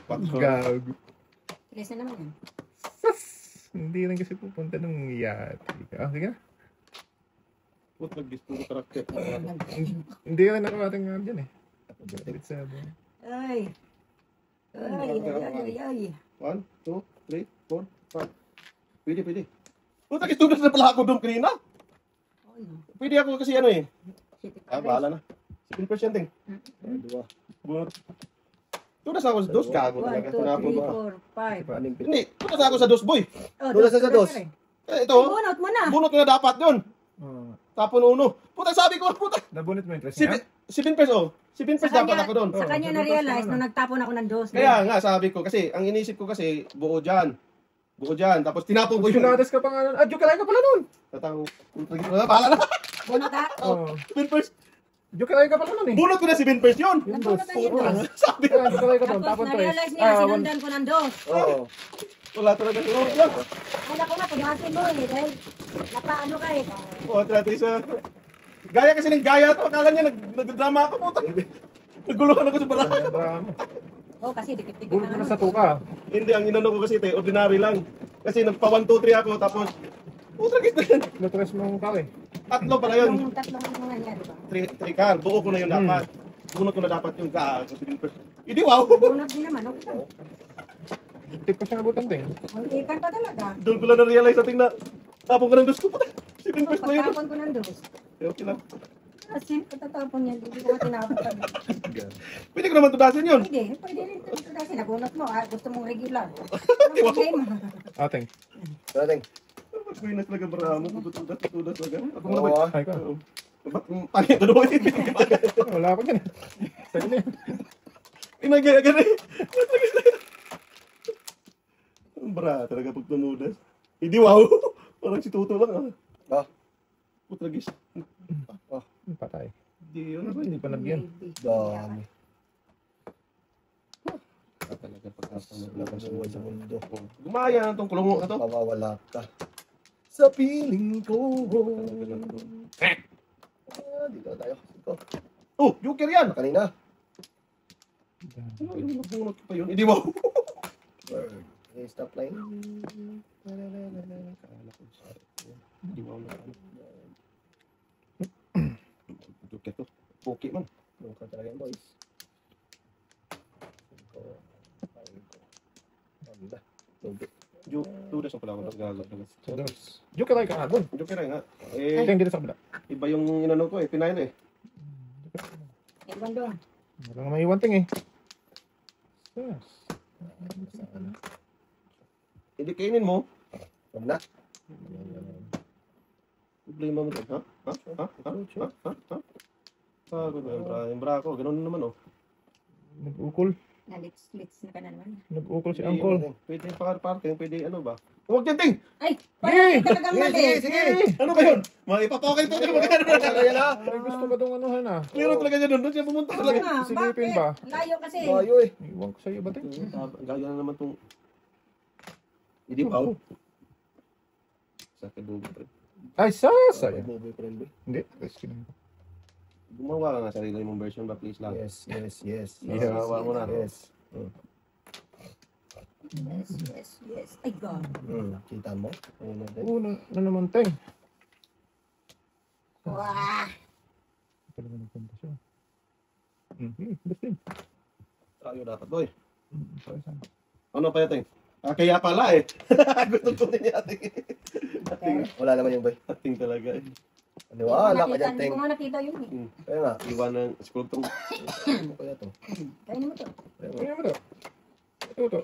Patso. gago. Tres na naman yan. Sas! Hindi rin kasi pupunta nung yati. Sige na. Put nag-gusto ng karakter. Hindi rin nakakating nga dyan eh. Bit sabi. Ay. Ay. 1, 2, 3, 4, 5. Pwede. Put nag-studas na pala ako doon kanina. Oh, no. Pwede ako kasi ano eh. City Bahala na. 7% ting. Dua. Bunot. Tudas ako sa dos. Gago 1, talaga. 2, Tinapon 3, ko. 4, 5. Anim pito. Hindi. Tudas ako sa dos, boy. Oh, Doon sa dos. Ito. Bunot mo na. Bunot ko na dapat yun. Tapon uno. Puta, sabi ko. Puta. Nabunit mo yung tres niya? 7 pesos. 7 pesos dapat ako doon. Sa kanya na-realize nung nagtapon ako ng dos. Kaya nga, sabi ko. Kasi, ang inisip ko kasi, buo dyan. Tapos tinapon ko yung... Pinadas ka pa nga nun. Joke lang ka pala nun. Tatang... Bahala na. Bunot ka? Oo. 7 pesos. Joke lang ka pala nun eh. Bunot ko na 7 pesos yun. Yung dos. Nagpunta tayo yung dos. Sabi ko. Joke lang ka doon. Tapos Tapon tres. na-realize niya, sinundan ko ng dos. Oo. Wala talaga. Kala ko na, paghasin mo eh. Dahil napaano ka eh. O, tratis. Gaya kasi ng gaya to. Akala niya nagdrama ako. Puta. Naguluhan ako sa baraha. Drama. Oh, kasi dikit-dikit Bulot mo na na sa tuka. Hindi, ang inano ko kasi, ordinary lang. Kasi nagpa 1, 2, 3 ako, tapos, puta kita yan. Natres mo yung kare. Tatlo pala yun. Yung tatlong mga niya, di ba? 3 car, buo ko na yun dapat. Bunot ko na dapat yung car. Hindi, wow. Bunot din naman, okay lang. Tip ko siya nabutan din. Hindi ka pa talaga. Doon ko lang na-realize natin na tapon ko ng dos ko. Puta, 7 pesos na yun. Pagtapon ko ng dos. Okay lang. Kasi pagtatapon niya, hindi ko tinapon pa. Pwede ko naman tudasin yun. Pwede rin. Kasi nabunot mo, gusto mong regular. Ano game? Ating. Dating. Magpinas talaga maramo. Tudas talaga. Ako Oo, naman. ah. Ay ka. Ba't pangit na doon? Wala ako dyan. Sa'yo na yun. Inagaya-gaya eh. Ang bra talaga pag tumudas. Hindi wow. Parang si Tuto lang ah. Ah. Putragis. Patay. Hindi yun. Hindi pa nagyan. Dami. Talaga Laban sa buhay sa mundo. Gumaya na itong kulungo na to. Mawawala ka. Sa piling ko. Dito tayo. Dito. Oh, Joker yan. Kanina. Ano yung nabunot ko pa yun? Hindi mo. Bird. Okay, stop line. Hindi mo na ano. Joker to. Okay man. Buka talaga yan, boys. Ganda. Dudas ang pala ako. Gago. Joker ay ka doon. Joker ay nga. Ay, Eh, dito sa kabila. iba yung inano ko eh. Pinayin eh. Ewan doon. Wala nga may iwanting eh. Yes. Hindi kainin mo. Huwag na. Problema mo din. Ha? Ha? Ha? Ha? Ha? Ha? Ha? Bago na yung bra ko. Ganun naman oh. Nag-ukol. Nalits-lits na ka na naman. Nag-ukol si Pwede, Uncle. Pwede parte. Pwede ano ba? Huwag yan, ting! Ay! Sige! Parang talagang mali. Sige! Ano ba yun? Maipapokin to. Magkano na Talaga yan, ha? Ay, gusto ba itong anuhan ah? Clear talaga niya doon. Doon siya pumunta Oo talaga. nga, Silipin bakit? ba? Layo kasi. Bayo eh. Iwan ko sa'yo ba ito? Gaya na naman itong... Hindi pa oh. Sa kadugo pa rin. Ay, sasaya. Boboy pa rin, boy. Hindi. Rescue naman. Gumawa ka nga sarili mong version ba, please lang. Yes, yes, yes. Gawa mo na. Yes. Yes. Ay, God. Kita mo? Ayun natin. Oo, na naman teng. Wah! Talaga nagpunta siya. Basta yun. Tayo dapat, boy. Sorry, Sam. Ano pa yating? Kaya pala eh. Gusto ko din yating. Wala naman yung boy. Ating talaga eh. Wala ka dyan, Hindi Teng. ko nga nakita yun eh. Kaya nga. Iwan ng scroll to. Ano kaya to? Kainin mo to. Ano mo to? Ito.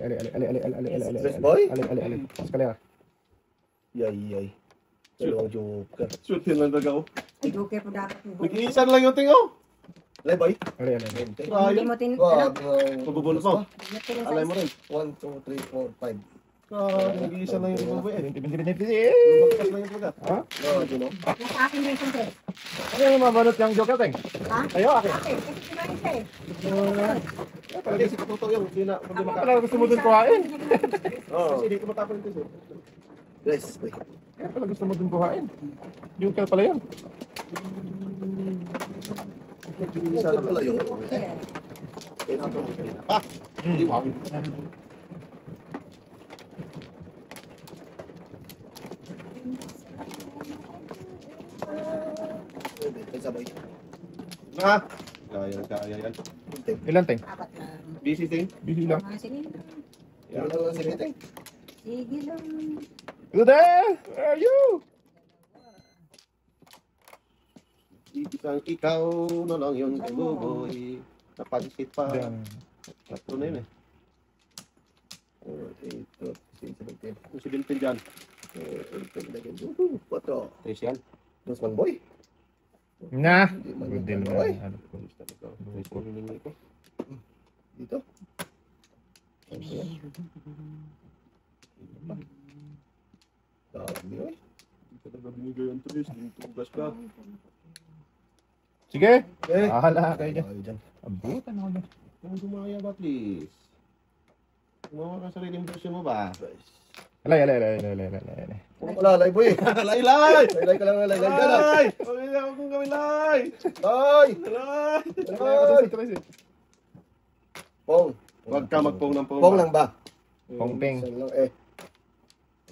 Best boy? Eskalera. Yay. Dalawang joker. Shoot yun lang talaga oh. Ay, joker po dapat. Nag-iisan lang yung ting oh. Alay, boy. Hindi Tayo. mo tin... Wow, Ano? Mabubunot mo. Hindi Alay mo rin. 1, 2, 3, 4, 5. Nag-iisan lang yung ibubuwi eh. Binti. Lumagpas lang yung talaga. Ha? No, you know. Nasa akin rin siya. Ano yung mabalot yung joker, Teng? Ha? Ayo, akin. Akin. Kasi kumain siya eh. Palagi si Katuto yung hindi na problema ka. Talaga gusto mo dun kuhain. Oh, Kasi hindi ko matapon ito eh. guys, boy. Kaya pala gusto mo dun kuhain. Joker pala yun. Isa na pala yun. Ah! Hindi wow. Isa, boy. Ah! Kaya yan. Ilan, Teng? Apat na. Busy thing. Busy lang. Sige. Yan lang si Teng. Sige lang. You there? Where are you? Isang ikaw na lang yun, buboy. Napansit pa. Yan. Tatlo na yun eh. 4, 8, 12, 16, 17. Kung si Bintin dyan. 4, 3 yan. Dos man, boy. Na. Hindi man Good yun, din boy. naman. Ano? Tulis talaga. Tulis ko hiningi ko. Dito. Dami, boy. Hindi talaga binigay ang tulis. Tugas ka. Sige. Eh. Bahala kayo dyan. Ayaw dyan. Abutan ako dyan. Kung gumaya ba, please? Gumawa ka sariling version mo ba? Alay. Wala, lay, boy. Lay! Lay ka lang, lay ka lang. Lay! Huwag na akong gawin lay! Lay! Lay! Lay! Pong. Huwag ka magpong ng pong. Pong lang ba? Pongpeng. Minsan lang, eh.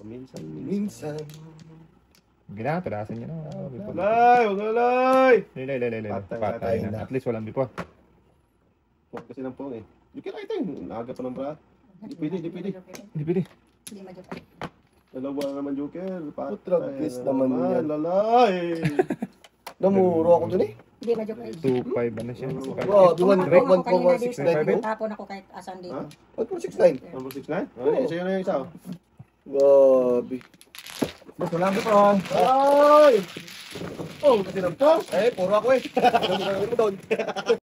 Minsan. Minsan. Gina, tadasan nyo na. Lay! Huwag na lay! Lay. Patay Patay na. na. At least walang bipon. Huwag kasi ng pong eh. Di kaya ito eh. Naga pa ng bra. Di pwede. Hindi pwede. Hindi ma-joker. Dalawa na naman joker. Putragis naman yan. Lalay! Namuro ako dun eh. Hindi ma-joker. 2-5 ano siya? Wow, 1.6 Tapon ako kahit asan dito. Ha? 1.69. Number 6-9? Oh, isa yun na yung isa. oh. Grabe. Mas walang bipon. Ay! Oh, kasi ng pong! Eh, puro ako eh. Ano doon?